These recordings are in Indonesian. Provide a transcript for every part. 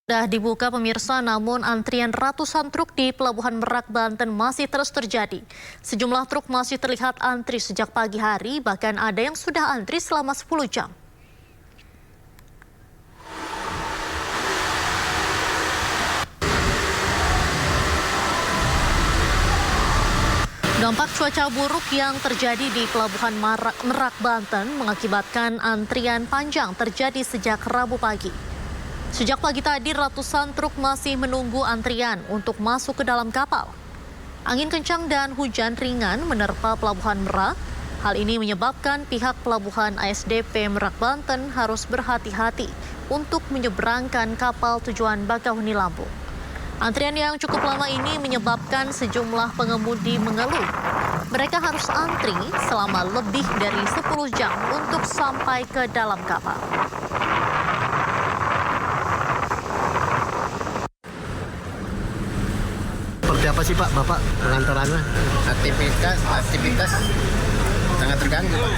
Sudah dibuka pemirsa, namun antrian ratusan truk di Pelabuhan Merak, Banten masih terus terjadi. Sejumlah truk masih terlihat antri sejak pagi hari, bahkan ada yang sudah antri selama 10 jam. Dampak cuaca buruk yang terjadi di Pelabuhan Merak, Banten mengakibatkan antrian panjang terjadi sejak Rabu pagi. Sejak pagi tadi, ratusan truk masih menunggu antrian untuk masuk ke dalam kapal. Angin kencang dan hujan ringan menerpa Pelabuhan Merak. Hal ini menyebabkan pihak Pelabuhan ASDP Merak Banten harus berhati-hati untuk menyeberangkan kapal tujuan Bakauheni Lampung. Antrian yang cukup lama ini menyebabkan sejumlah pengemudi mengeluh. Mereka harus antri selama lebih dari 10 jam untuk sampai ke dalam kapal. Seperti apa sih Pak, Bapak pengantarannya? Aktivitas sangat terganggu Pak.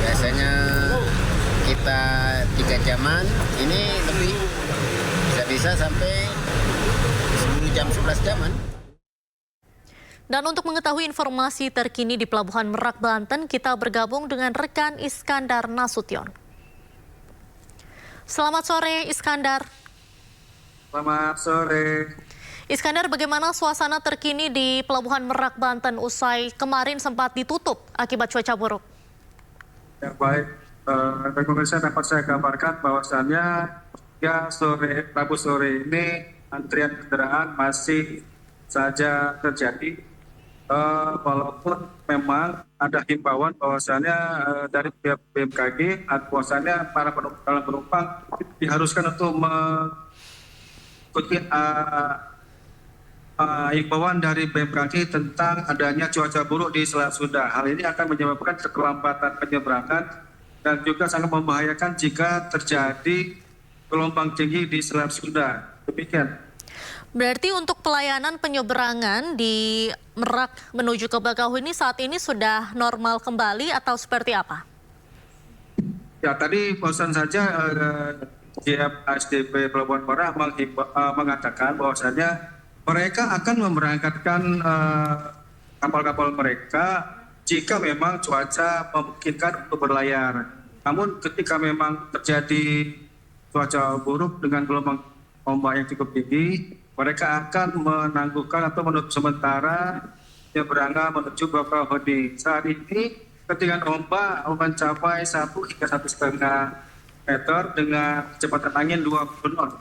Biasanya kita 3 jaman, ini lebih bisa sampai 10 jam, 11 jaman. Dan untuk mengetahui informasi terkini di Pelabuhan Merak, Banten, kita bergabung dengan rekan Iskandar Nasution. Selamat sore, Iskandar. Selamat sore. Iskandar, bagaimana suasana terkini di Pelabuhan Merak, Banten usai kemarin sempat ditutup akibat cuaca buruk? Ya, baik, pemirsa dapat saya kabarkan bahwasannya Rabu sore ini antrian kendaraan masih saja terjadi, walaupun memang ada himbauan bahwasannya dari pihak BMKG, bahwasannya para penumpang diharuskan untuk mengikuti himbauan dari BMKG tentang adanya cuaca buruk di Selat Sunda. Hal ini akan menyebabkan keterlambatan penyeberangan dan juga sangat membahayakan jika terjadi gelombang tinggi di Selat Sunda. Demikian. Berarti untuk pelayanan penyeberangan di Merak menuju ke Bakauheni saat ini sudah normal kembali atau seperti apa? Ya, tadi barusan saja ASDP Pelabuhan Merak mengatakan bahwasannya mereka akan memberangkatkan kapal-kapal mereka jika memang cuaca memungkinkan untuk berlayar. Namun ketika memang terjadi cuaca buruk dengan gelombang ombak yang cukup tinggi, mereka akan menangguhkan atau menutup sementara penyeberangan menuju Bakauheni. Saat ini ketinggian ombak mencapai 1 hingga 1,5 meter dengan kecepatan angin 20 knot.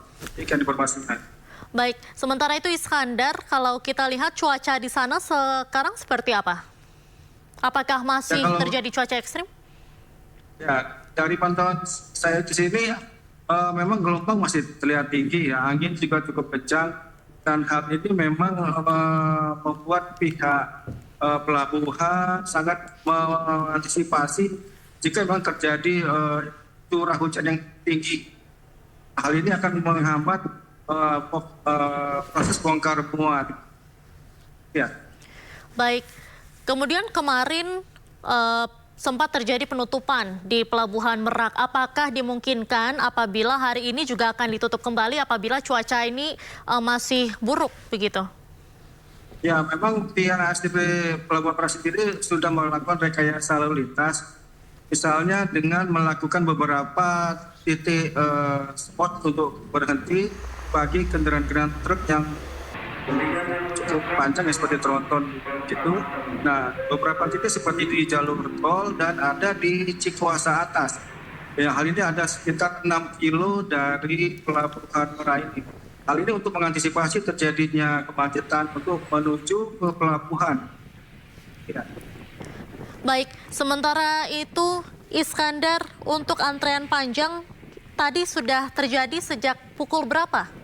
Ikan informasikan. Baik, sementara itu Iskandar, kalau kita lihat cuaca di sana sekarang seperti apa? Apakah masih terjadi cuaca ekstrim? Ya, dari pantauan saya di sini memang gelombang masih terlihat tinggi, ya. Angin juga cukup kencang, dan hal ini memang membuat pihak pelabuhan sangat mengantisipasi jika memang terjadi curah hujan yang tinggi. Hal ini akan menghambat proses bongkar muat. Ya. Baik, kemudian kemarin sempat terjadi penutupan di Pelabuhan Merak. Apakah dimungkinkan apabila hari ini juga akan ditutup kembali apabila cuaca ini masih buruk begitu? Ya, memang pihak ASDP Pelabuhan Merak sendiri sudah melakukan rekayasa lalu lintas, misalnya dengan melakukan beberapa titik spot untuk berhenti bagi kendaraan-kendaraan truk yang cukup panjang seperti tronton gitu. Nah, beberapa titik seperti di jalur tol dan ada di Cikuasa atas. Ya, hal ini ada sekitar 6 kilo dari Pelabuhan Merak ini. Hal ini untuk mengantisipasi terjadinya kemacetan untuk menuju ke pelabuhan. Ya. Baik, sementara itu Iskandar, untuk antrean panjang tadi sudah terjadi sejak pukul berapa?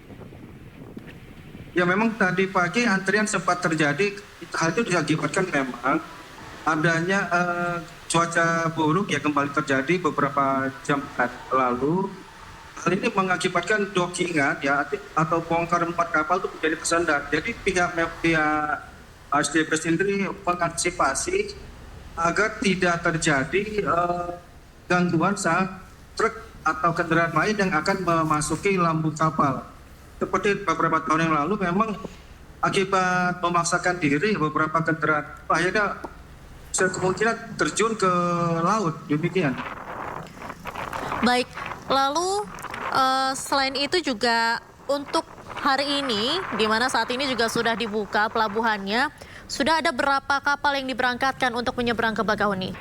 Ya, memang tadi pagi antrian sempat terjadi. Hal itu diakibatkan memang adanya cuaca buruk ya kembali terjadi beberapa jam lalu. Hal ini mengakibatkan dockingan ya atau bongkar 4 kapal itu menjadi tersendat. Jadi pihak ASDP sendiri mengantisipasi agar tidak terjadi gangguan saat truk atau kendaraan lain yang akan memasuki lambung kapal. Seperti beberapa tahun yang lalu memang akibat memaksakan diri beberapa kendaraan akhirnya kemungkinan terjun ke laut, demikian. Baik, lalu selain itu juga untuk hari ini, di mana saat ini juga sudah dibuka pelabuhannya, sudah ada berapa kapal yang diberangkatkan untuk menyeberang ke Bakahuni?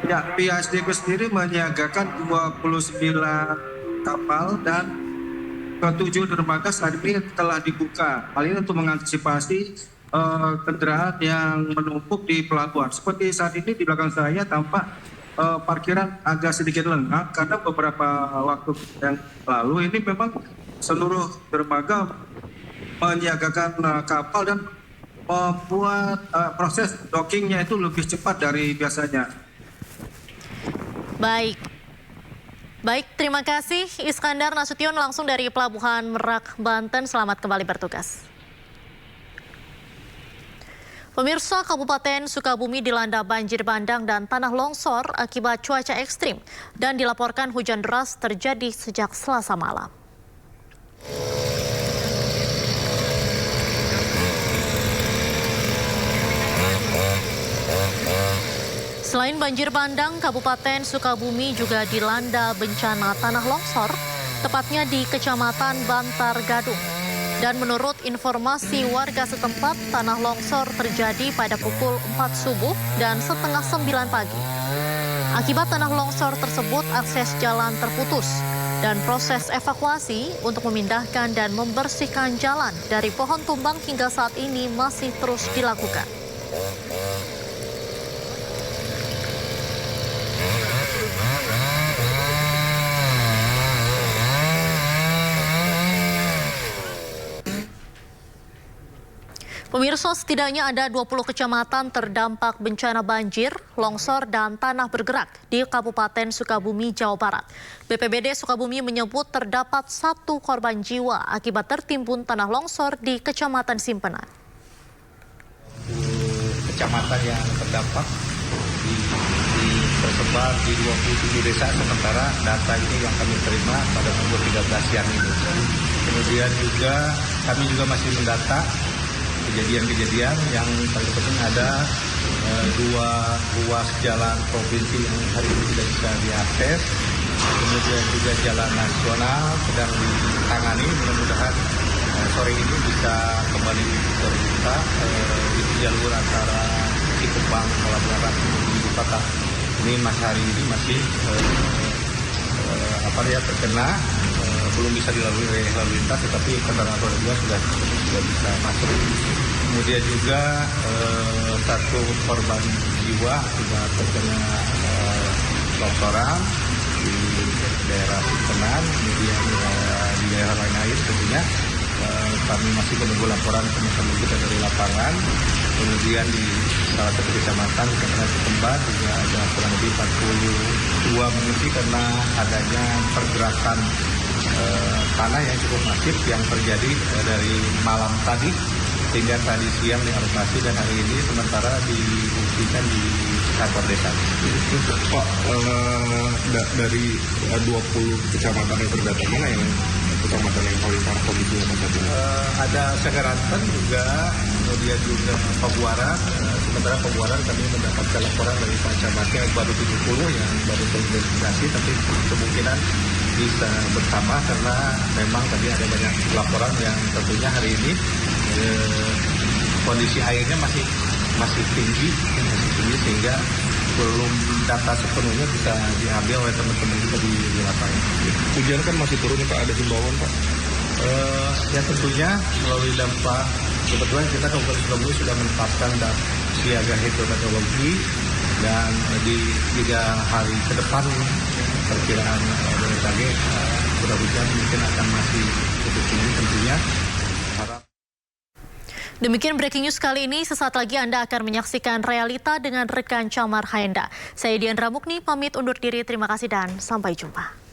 Ya, pihak SDP sendiri menyiagakan 29 kapal dan ke-7 dermaga saat ini telah dibuka. Hal ini untuk mengantisipasi kendaraan yang menumpuk di pelabuhan. Seperti saat ini di belakang saya tampak parkiran agak sedikit lengang karena beberapa waktu yang lalu ini memang seluruh dermaga menyiagakan kapal dan membuat proses dockingnya itu lebih cepat dari biasanya. Baik, terima kasih Iskandar Nasution langsung dari Pelabuhan Merak, Banten. Selamat kembali bertugas. Pemirsa, Kabupaten Sukabumi dilanda banjir bandang dan tanah longsor akibat cuaca ekstrim dan dilaporkan hujan deras terjadi sejak Selasa malam. Selain banjir bandang, Kabupaten Sukabumi juga dilanda bencana tanah longsor, tepatnya di Kecamatan Bantar Gadung. Dan menurut informasi warga setempat, tanah longsor terjadi pada pukul 4 subuh dan setengah 9 pagi. Akibat tanah longsor tersebut, akses jalan terputus dan proses evakuasi untuk memindahkan dan membersihkan jalan dari pohon tumbang hingga saat ini masih terus dilakukan. Pemirsa, setidaknya ada 20 kecamatan terdampak bencana banjir, longsor, dan tanah bergerak di Kabupaten Sukabumi, Jawa Barat. BPBD Sukabumi menyebut terdapat 1 korban jiwa akibat tertimbun tanah longsor di Kecamatan Simpenan. Kecamatan yang terdampak tersebar di 27 desa, sementara data ini yang kami terima pada pukul 13 siang ini. Kemudian juga kami juga masih mendata kejadian-kejadian yang paling penting ada 2 ruas jalan provinsi yang hari ini tidak bisa diakses, kemudian juga jalan nasional sedang ditangani, mudah-mudahan sore ini bisa kembali terbuka di jalur antara Cikupang, Pelabuhan Ratu menuju ibu kota. Ini hari ini masih terkena, belum bisa dilalui oleh lalu lintas, tetapi kendaraan roda 2 sudah bisa masuk. Kemudian juga 1 korban jiwa sudah terkena longsoran di daerah Simpenan, kemudian di daerah lain tentunya kami masih menunggu laporan teman-teman kita dari lapangan. Kemudian di salah satu kecamatan Cikembar juga ada kurang lebih 42 mengungsi karena adanya pergerakan tanah yang cukup masif yang terjadi dari malam tadi sehingga tadi siang dialokasi dan hari ini sementara diungsikan di kantor desa. Pak, dari 20 kecamatan yang terdata mana yang kecamatan yang paling parah kondisinya tadi? Ada Segeranten juga, kemudian juga Pabuaran. Sementara Pabuaran kami mendapatkan laporan dari Pak Camatnya baru 70 yang baru teridentifikasi, tapi kemungkinan bisa bersama karena memang tadi ada banyak laporan yang tentunya hari ini kondisi airnya masih tinggi sehingga belum data sepenuhnya bisa diambil oleh teman-teman kita di lapangan. Hujan kan masih turun Pak, ada himbauan Pak? Ya tentunya melalui dampak, kebetulan kita Kabupaten Sukabumi sudah menetapkan siaga hidrometeorologi dan di 3 hari ke depan perkiraan BMKG curah hujan mungkin akan masih cukup tinggi tentunya. Demikian breaking news kali ini. Sesaat lagi Anda akan menyaksikan realita dengan rekan Camar Haenda. Saya Diandra Mukni, pamit undur diri. Terima kasih dan sampai jumpa.